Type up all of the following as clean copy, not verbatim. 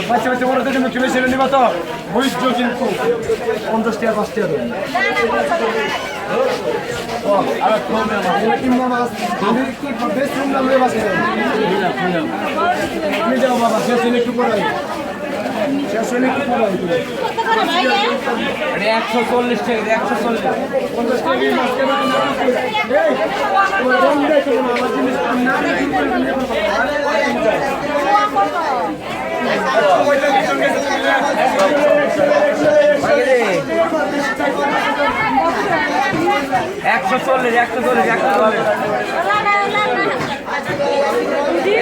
বাচ্চা বাচ্চা বড়দের জন্য চলে ছেড়ে নিবা তো বুঝছো কিন্তু 50 টাকা 5 টাকা আর কমে আমার কিংবা মাছ আমি কি বেশ সুন্দর করে বাসে নিয়ে যাও বাবা শেষ হলে একটু পড়াই শেষ হলে একটু পড়াই আরে 140 টাকা 140 50 টাকা মাছ কেন না এই তোমরা রং দেখো না আমার জিনিস না একশো চল্লিশ একশো চল্লিশ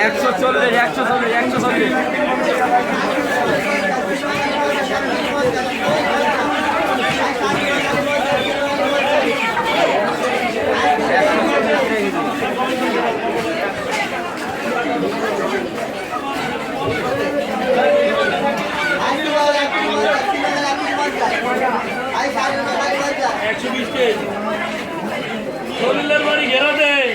একশো চল্লিশ একশো চল্লিশ একশো চল্লিশ বাড়ি ঘেরা দেয়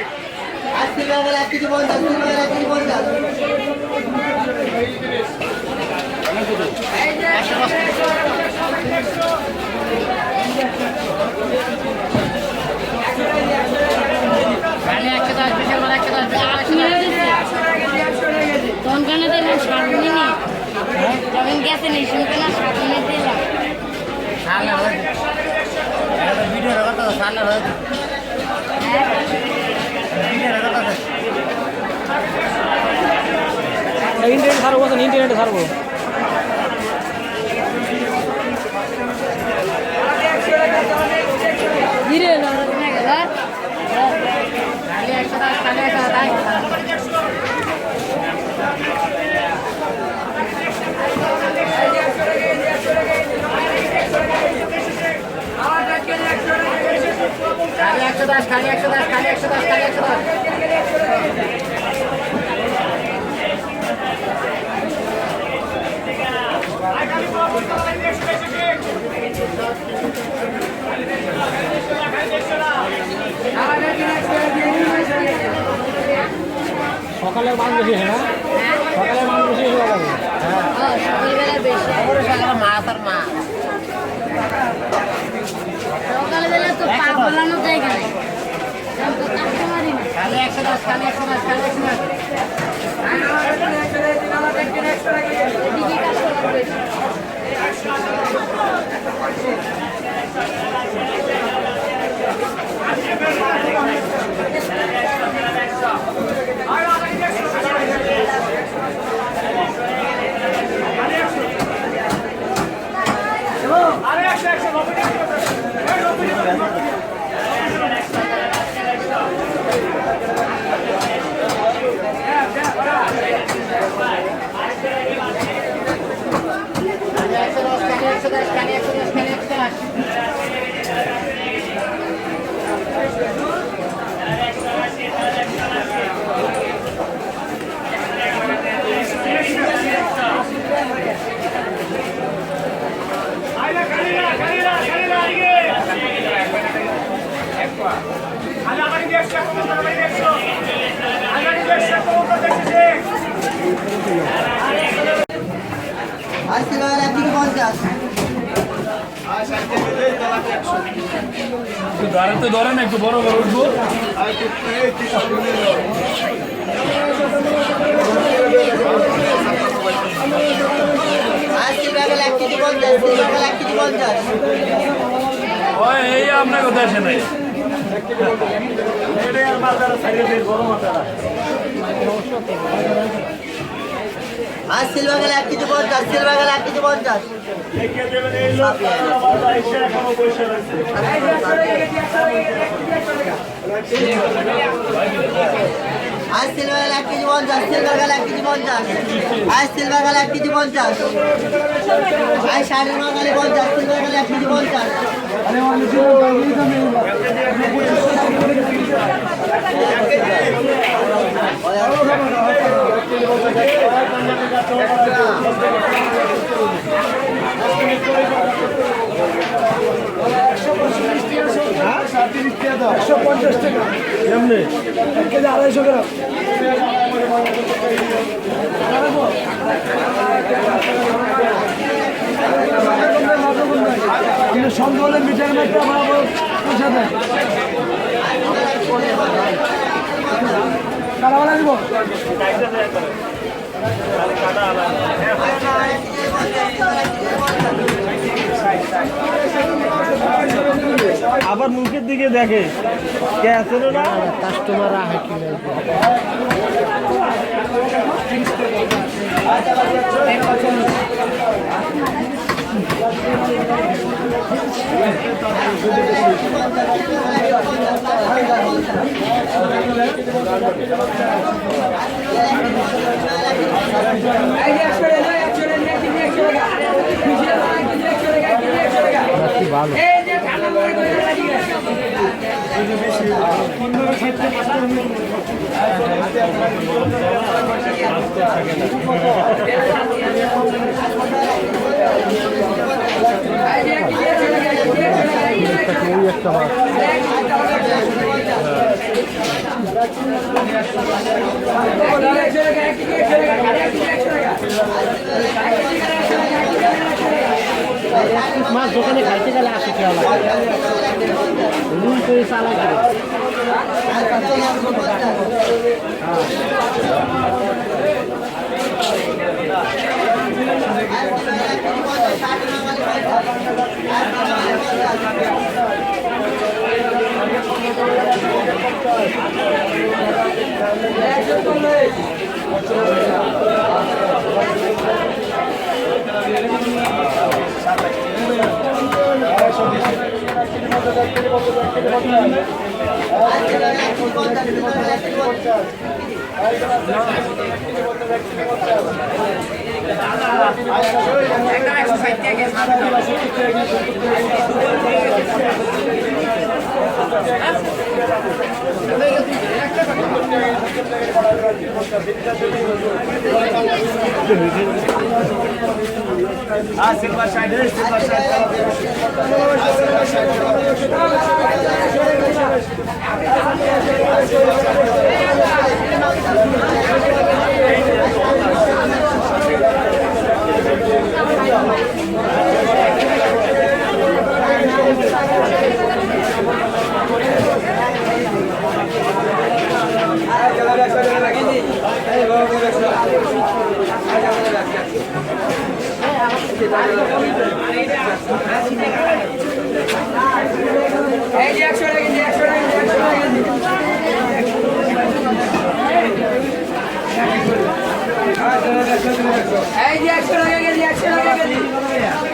যখন গেছে নেই শুনতে না সামনে দিলাম ভিডিও কথা সামনে ইন্টারনেট ছাড়বো ইন্টারনেটে ছাড়বো ধীরে খালি একশো খালি একশো 110 খালি 110 খালি 110 খালি 110 সকালের মানুষ বেশি হয় না? সকালের মানুষ বেশি হয়ে যাবে। সকালবেলা বেশি মাছ আর মাছ সকালবেলা তো পা ফলানো জায়গা নেই কাস্টমারই না খালি 110 খালি 110 খালি 110 এদিকে কাস্টমার বেশি ধরেন একটু বড় বড় উঠবো এই আপনার কথা আসে নাই আর সিলভার গেলে 1 কেজি 50 সিলভার গেলে 1 কেজি 50 आज सिल्वर गला 1 केजी 50 सिल्वर गला 1 केजी 50 आज सिल्वर गला 1 केजी 50 आज शाड़ी में गले 50 सिल्वर गला 1 केजी 150 টাকা এমনি 1 কেজি 250 গ্রাম কিন্তু সন্ধ্যা হলে মিটার মেটটা বরাবর পৌঁছা দেয় কালাওয়ালা দিব আবার মুখের দিকে দেখে কে আছে না কাস্টমার আহে কি ভালো একটা মাছ মাছ দোকানে খাইতে গেলে আসে কেউ লাগে রুই করে চালাই করে सिल्वर साइड है सिल्वर साइड এই যে 100 টাকা কেজি 100 টাকা কেজি 100 টাকা কেজি এই যে 100 টাকা কেজি 100 টাকা কেজি